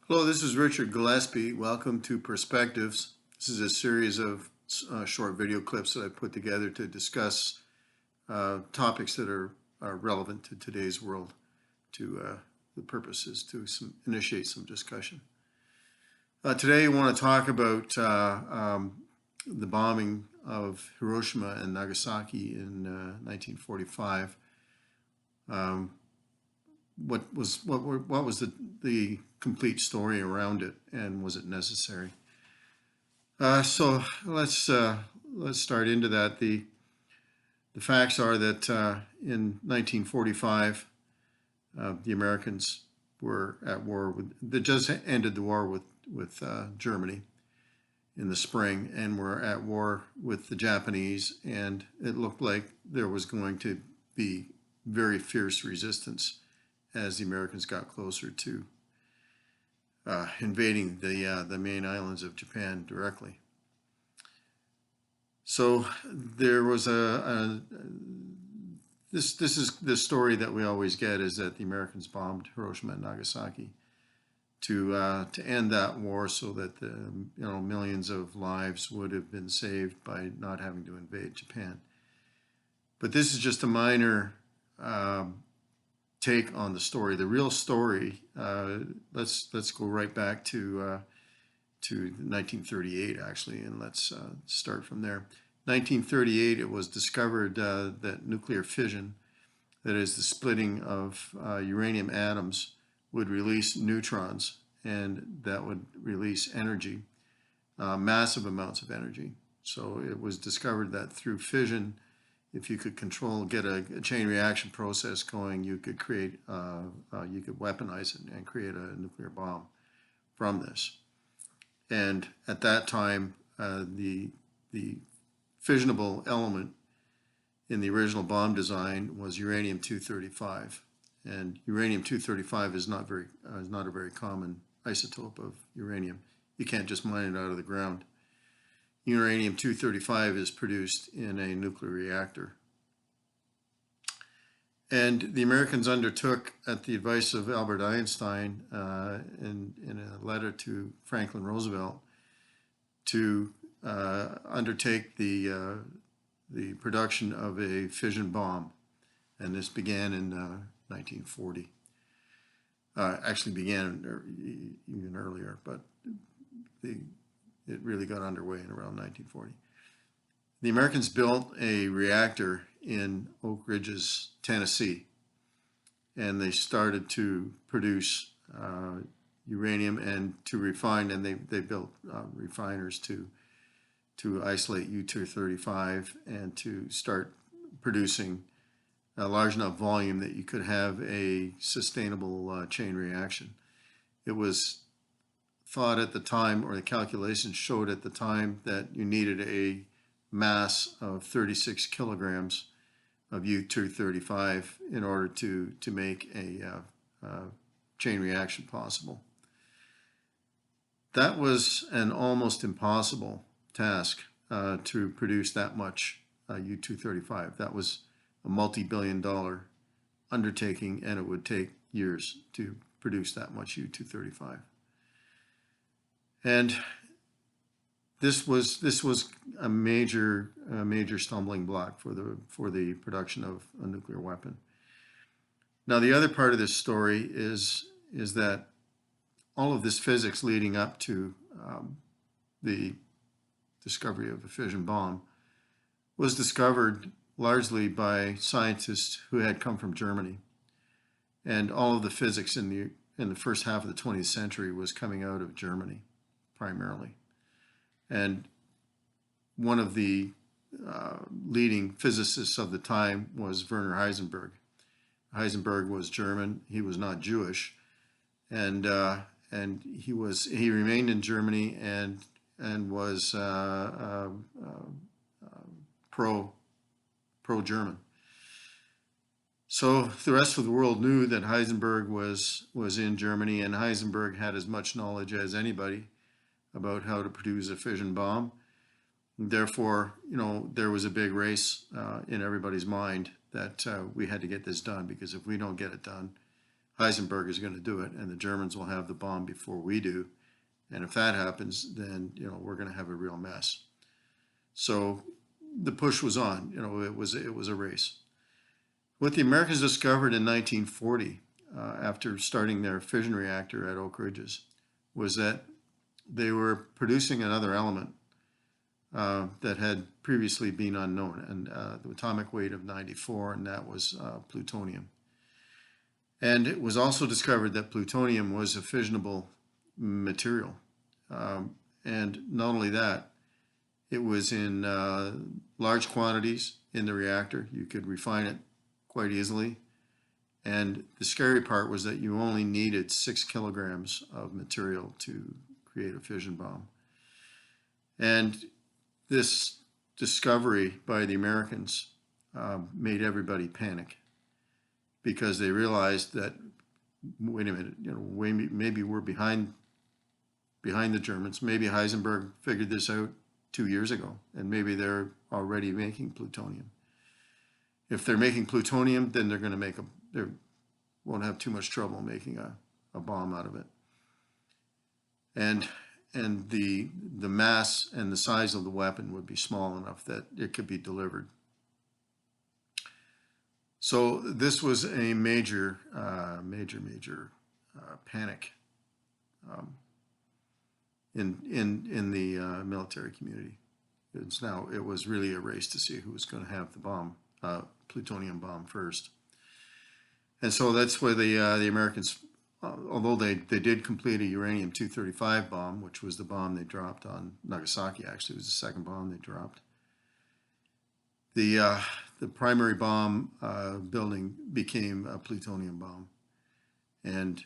Hello, this is Richard Gillespie. Welcome to Perspectives. This is a series of short video clips that I put together to discuss topics that are relevant to today's world. The purpose is to initiate some discussion. Today, I want to talk about the bombing of Hiroshima and Nagasaki in 1945. What was the complete story around it, and was it necessary? So let's start into that. The facts are that in 1945, the Americans were at war with. They just ended the war with Germany in the spring, and were at war with the Japanese, and it looked like there was going to be very fierce resistance as the Americans got closer to invading the main islands of Japan directly. So there was this is the story that we always get, is that the Americans bombed Hiroshima and Nagasaki to end that war, so that the millions of lives would have been saved by not having to invade Japan. But this is just a minor take on the story. The real story, let's go right back to 1938 actually, and let's start from there. 1938, it was discovered that nuclear fission, that is the splitting of uranium atoms, would release neutrons, and that would release energy, massive amounts of energy. So it was discovered that through fission, if you could get a chain reaction process going, you could you could weaponize it and create a nuclear bomb from this. And at that time, the fissionable element in the original bomb design was uranium-235, and uranium-235 is not a very common isotope of uranium. You can't just mine it out of the ground. Uranium-235 is produced in a nuclear reactor. And the Americans undertook, at the advice of Albert Einstein, in a letter to Franklin Roosevelt, to undertake the production of a fission bomb. And this began in 1940. Actually began even earlier, but it really got underway in around 1940. The Americans built a reactor in Oak Ridges, Tennessee, and they started to produce uranium and to refine, and they built refiners to isolate U-235 and to start producing a large enough volume that you could have a sustainable chain reaction. It was thought at the time, or the calculations showed at the time, that you needed a mass of 36 kilograms of U-235 in order to make a chain reaction possible. That was an almost impossible task to produce that much U-235. That was a multi-billion-dollar undertaking, and it would take years to produce that much U-235. And this was a major stumbling block for the production of a nuclear weapon. Now, the other part of this story is that all of this physics leading up to the discovery of a fission bomb was discovered largely by scientists who had come from Germany, and all of the physics in the first half of the 20th century was coming out of Germany primarily. And one of the leading physicists of the time was Werner Heisenberg. Heisenberg was German. He was not Jewish, and he remained in Germany and was pro-German. So the rest of the world knew that Heisenberg was in Germany, and Heisenberg had as much knowledge as anybody about how to produce a fission bomb. Therefore, there was a big race in everybody's mind that we had to get this done, because if we don't get it done, Heisenberg is going to do it, and the Germans will have the bomb before we do. And if that happens, then we're going to have a real mess. So the push was on. It was a race. What the Americans discovered in 1940, after starting their fission reactor at Oak Ridges, was that they were producing another element that had previously been unknown, and the atomic weight of 94, and that was plutonium. And it was also discovered that plutonium was a fissionable material. And not only that, it was in large quantities in the reactor. You could refine it quite easily. And the scary part was that you only needed 6 kilograms of material to create a fission bomb. And this discovery by the Americans made everybody panic, because they realized that, wait a minute, maybe we're behind the Germans. Maybe Heisenberg figured this out 2 years ago, and maybe they're already making plutonium. If they're making plutonium, then they're going to they won't have too much trouble making a bomb out of it. And the mass and the size of the weapon would be small enough that it could be delivered. So this was a major panic in the military community. It was really a race to see who was going to have the bomb, plutonium bomb first. And so that's where the Americans, although they did complete a uranium-235 bomb, which was the bomb they dropped on Nagasaki. Actually, it was the second bomb they dropped. The primary bomb building became a plutonium bomb. And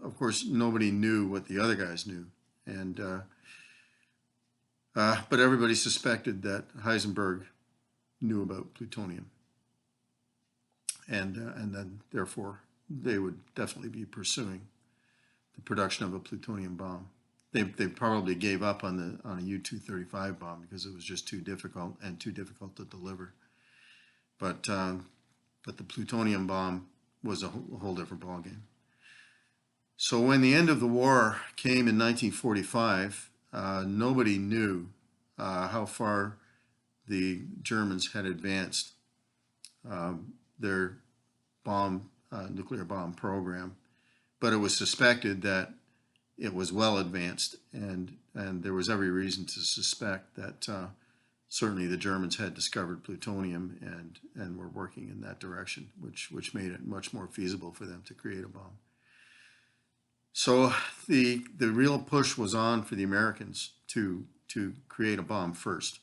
of course, nobody knew what the other guys knew. And but everybody suspected that Heisenberg knew about plutonium. And then, therefore, they would definitely be pursuing the production of a plutonium bomb. They probably gave up on a U-235 bomb because it was just too difficult to deliver. But the plutonium bomb was a whole different ballgame. So when the end of the war came in 1945, nobody knew how far the Germans had advanced their nuclear bomb program, but it was suspected that it was well advanced, and there was every reason to suspect that certainly the Germans had discovered plutonium and were working in that direction, which made it much more feasible for them to create a bomb. So the real push was on for the Americans to create a bomb first,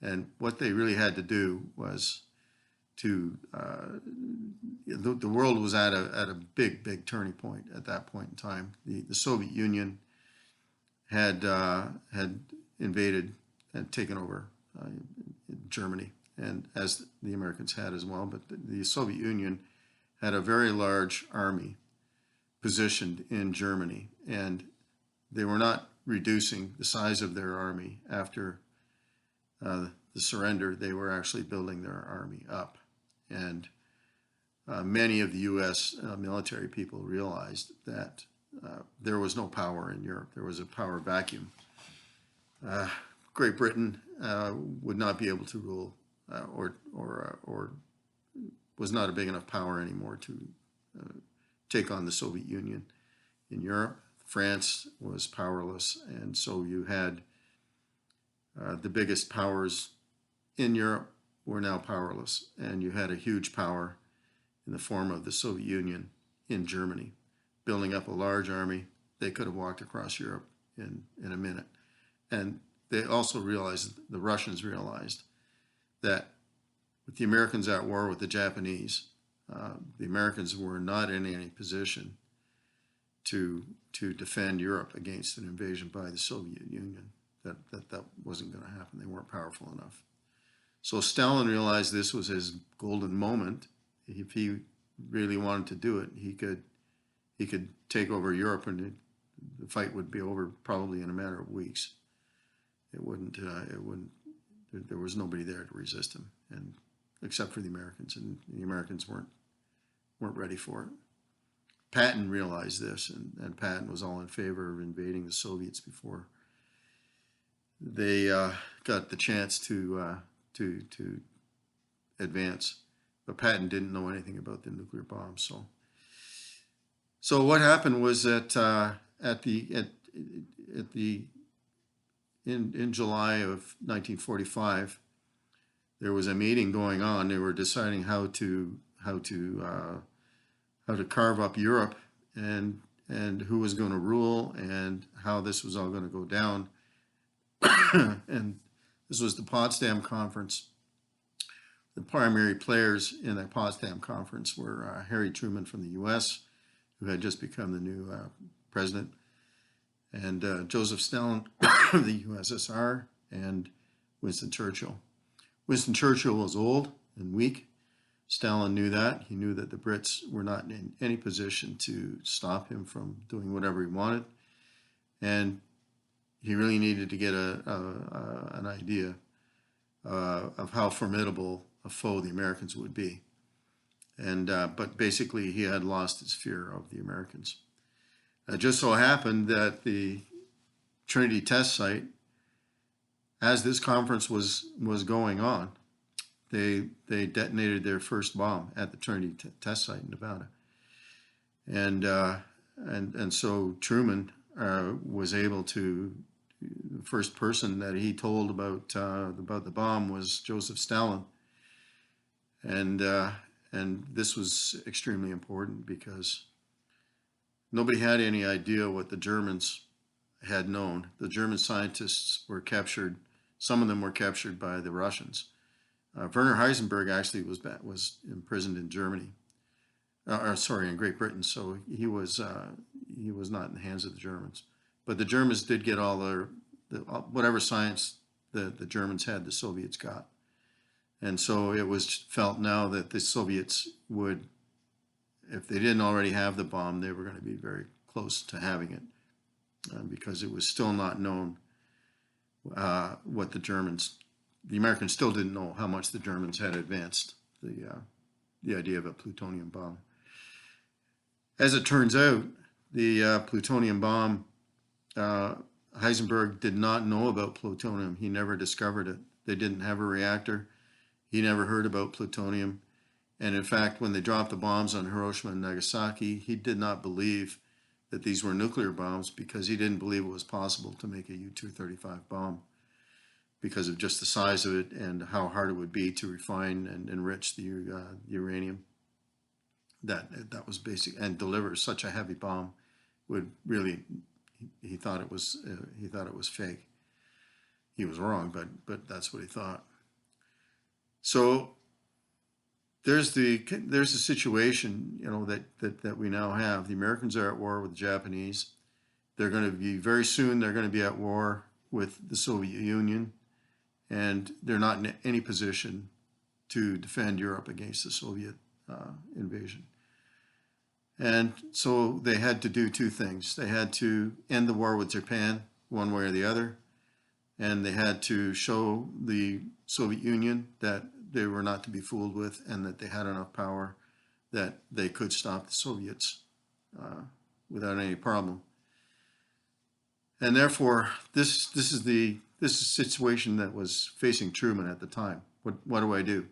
and what they really had to do was the world was at a big turning point at that point in time. The Soviet Union had invaded and taken over Germany, and as the Americans had as well. But the Soviet Union had a very large army positioned in Germany, and they were not reducing the size of their army after the surrender. They were actually building their army up. And many of the U.S. Military people realized that there was no power in Europe. There was a power vacuum. Great Britain would not be able to rule, or was not a big enough power anymore to take on the Soviet Union in Europe. France was powerless, and so you had the biggest powers in Europe were now powerless, and you had a huge power in the form of the Soviet Union in Germany, building up a large army. They could have walked across Europe in a minute. And they also realized, the Russians realized, that with the Americans at war with the Japanese, the Americans were not in any position to defend Europe against an invasion by the Soviet Union. That wasn't going to happen. They weren't powerful enough. So Stalin realized this was his golden moment. If he really wanted to do it, he could take over Europe, and the fight would be over probably in a matter of weeks. It wouldn't. There was nobody there to resist him, and except for the Americans, and the Americans weren't weren't ready for it. Patton realized this, and Patton was all in favor of invading the Soviets before they got the chance to advance. But Patton didn't know anything about the nuclear bomb. So what happened was that in July of 1945, there was a meeting going on. They were deciding how to carve up Europe and who was going to rule and how this was all going to go down. And this was the Potsdam Conference. The primary players in the Potsdam Conference were Harry Truman from the U.S., who had just become the new president, and Joseph Stalin of the USSR, and Winston Churchill. Winston Churchill was old and weak. Stalin knew that. He knew that the Brits were not in any position to stop him from doing whatever he wanted. And he really needed to get an idea of how formidable a foe the Americans would be. And but basically, he had lost his fear of the Americans. It just so happened that the Trinity test site, as this conference was going on, they detonated their first bomb at the Trinity test site in Nevada, and so Truman was able to. The first person that he told about the bomb was Joseph Stalin, and this was extremely important because nobody had any idea what the Germans had known. The German scientists were captured. Some of them were captured by the Russians. Werner Heisenberg actually was imprisoned in Germany, in Great Britain. So he was not in the hands of the Germans. But the Germans did get all whatever science the Germans had, the Soviets got. And so it was felt now that the Soviets would, if they didn't already have the bomb, they were going to be very close to having it, because it was still not known what the Americans still didn't know how much the Germans had advanced the idea of a plutonium bomb. As it turns out, the plutonium bomb, Heisenberg did not know about plutonium. He never discovered it. They didn't have a reactor. He never heard about plutonium. And in fact, when they dropped the bombs on Hiroshima and Nagasaki, he did not believe that these were nuclear bombs because he didn't believe it was possible to make a U-235 bomb because of just the size of it and how hard it would be to refine and enrich the uranium. That was basic, and deliver such a heavy bomb would really. He thought it was fake. He was wrong, but that's what he thought. So there's the situation, that we now have. The Americans are at war with the Japanese. They're going to be very soon. They're going to be at war with the Soviet Union, and they're not in any position to defend Europe against the Soviet invasion. And so they had to do two things. They had to end the war with Japan, one way or the other, and they had to show the Soviet Union that they were not to be fooled with and that they had enough power that they could stop the Soviets without any problem. And therefore, this is a situation that was facing Truman at the time. What do I do?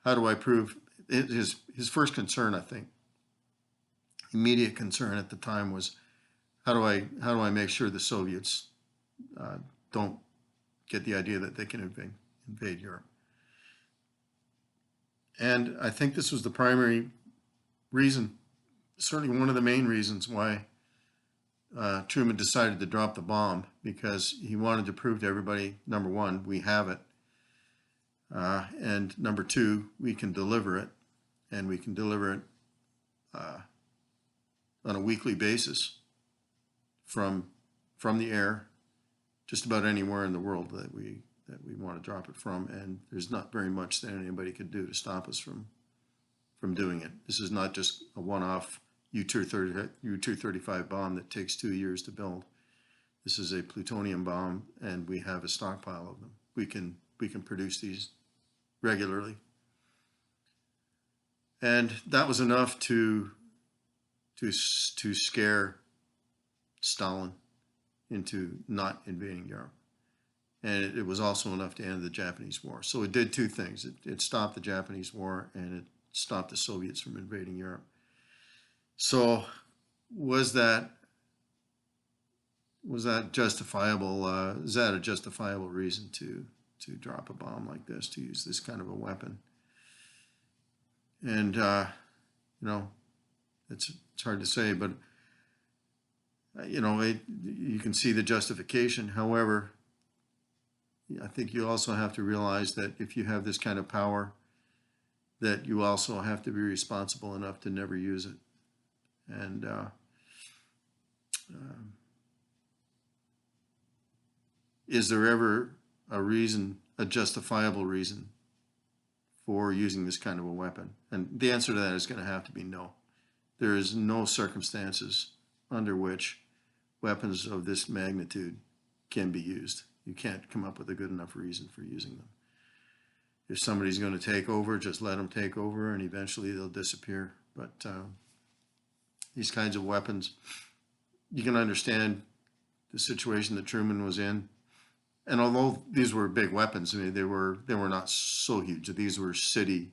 How do I prove his first concern? I think immediate concern at the time was how do I make sure the Soviets don't get the idea that they can invade Europe? And I think this was the primary reason, certainly one of the main reasons why Truman decided to drop the bomb, because he wanted to prove to everybody, number one, we have it, and number two, we can deliver it, and we can deliver it on a weekly basis from the air, just about anywhere in the world that we want to drop it from, and there's not very much that anybody could do to stop us from doing it. This is not just a one-off U-235 bomb that takes 2 years to build. This is a plutonium bomb, and we have a stockpile of them. We can produce these regularly. And that was enough to scare Stalin into not invading Europe. And it was also enough to end the Japanese War. So it did two things. It stopped the Japanese War, and it stopped the Soviets from invading Europe. So was that justifiable? Is that a justifiable reason to drop a bomb like this, to use this kind of a weapon? And you know, it's hard to say, but you know, you can see the justification. However, I think you also have to realize that if you have this kind of power, that you also have to be responsible enough to never use it. And is there ever a reason, a justifiable reason for using this kind of a weapon? And the answer to that is going to have to be no. There is no circumstances under which weapons of this magnitude can be used. You can't come up with a good enough reason for using them. If somebody's going to take over, just let them take over, and eventually they'll disappear. But these kinds of weapons, you can understand the situation that Truman was in. And although these were big weapons, I mean, they were not so huge. These were city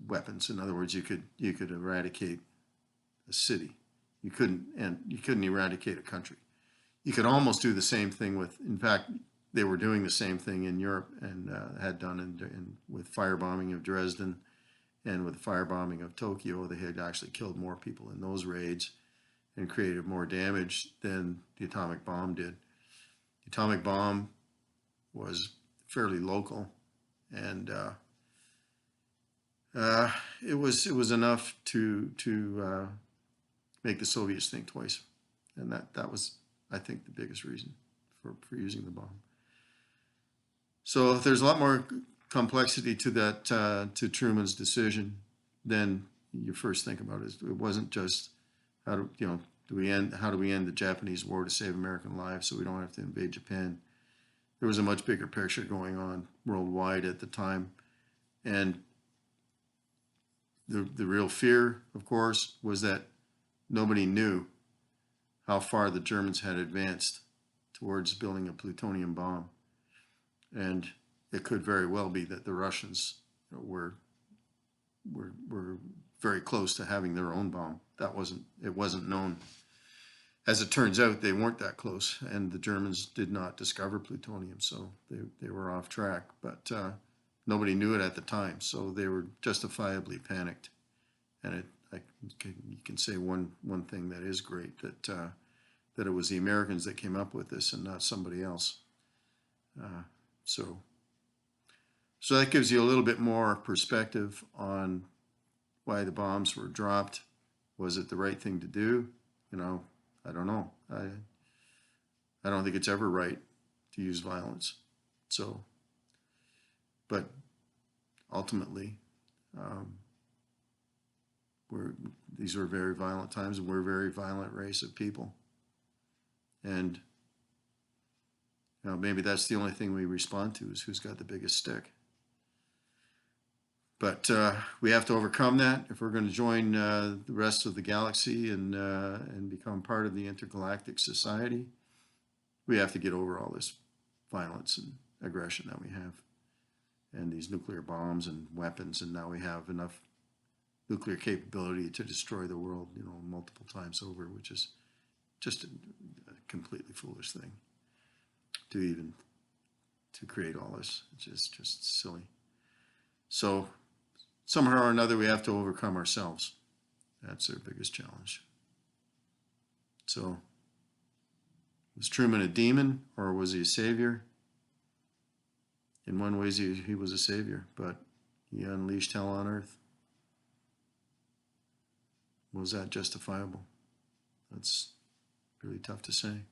weapons. In other words, you could eradicate a city. You couldn't eradicate a country. You could almost do the same thing with. In fact, they were doing the same thing in Europe, and had done with firebombing of Dresden, and with firebombing of Tokyo. They had actually killed more people in those raids and created more damage than the atomic bomb did. The atomic bomb was fairly local, and it was enough to make the Soviets think twice, and that was, I think, the biggest reason for using the bomb. So there's a lot more complexity to that, to Truman's decision than you first think about it. It wasn't just how do we end the Japanese war to save American lives so we don't have to invade Japan. There was a much bigger picture going on worldwide at the time, and the real fear, of course, was that nobody knew how far the Germans had advanced towards building a plutonium bomb. And it could very well be that the Russians were very close to having their own bomb. It wasn't known. As it turns out, they weren't that close, and the Germans did not discover plutonium, so they were off track. But nobody knew it at the time, so they were justifiably panicked. And you can say one thing that is great, that it was the Americans that came up with this and not somebody else. So that gives you a little bit more perspective on why the bombs were dropped. Was it the right thing to do? I don't know. I don't think it's ever right to use violence. So, but ultimately, these were very violent times, and we're a very violent race of people. And maybe that's the only thing we respond to, is who's got the biggest stick. But we have to overcome that if we're going to join the rest of the galaxy and become part of the intergalactic society. We have to get over all this violence and aggression that we have, and these nuclear bombs and weapons, and now we have enough nuclear capability to destroy the world, multiple times over, which is just a completely foolish thing to create all this. It's just silly. So somehow or another, we have to overcome ourselves. That's our biggest challenge. So, was Truman a demon, or was he a savior? In one way, he was a savior, but he unleashed hell on earth. Was that justifiable? That's really tough to say.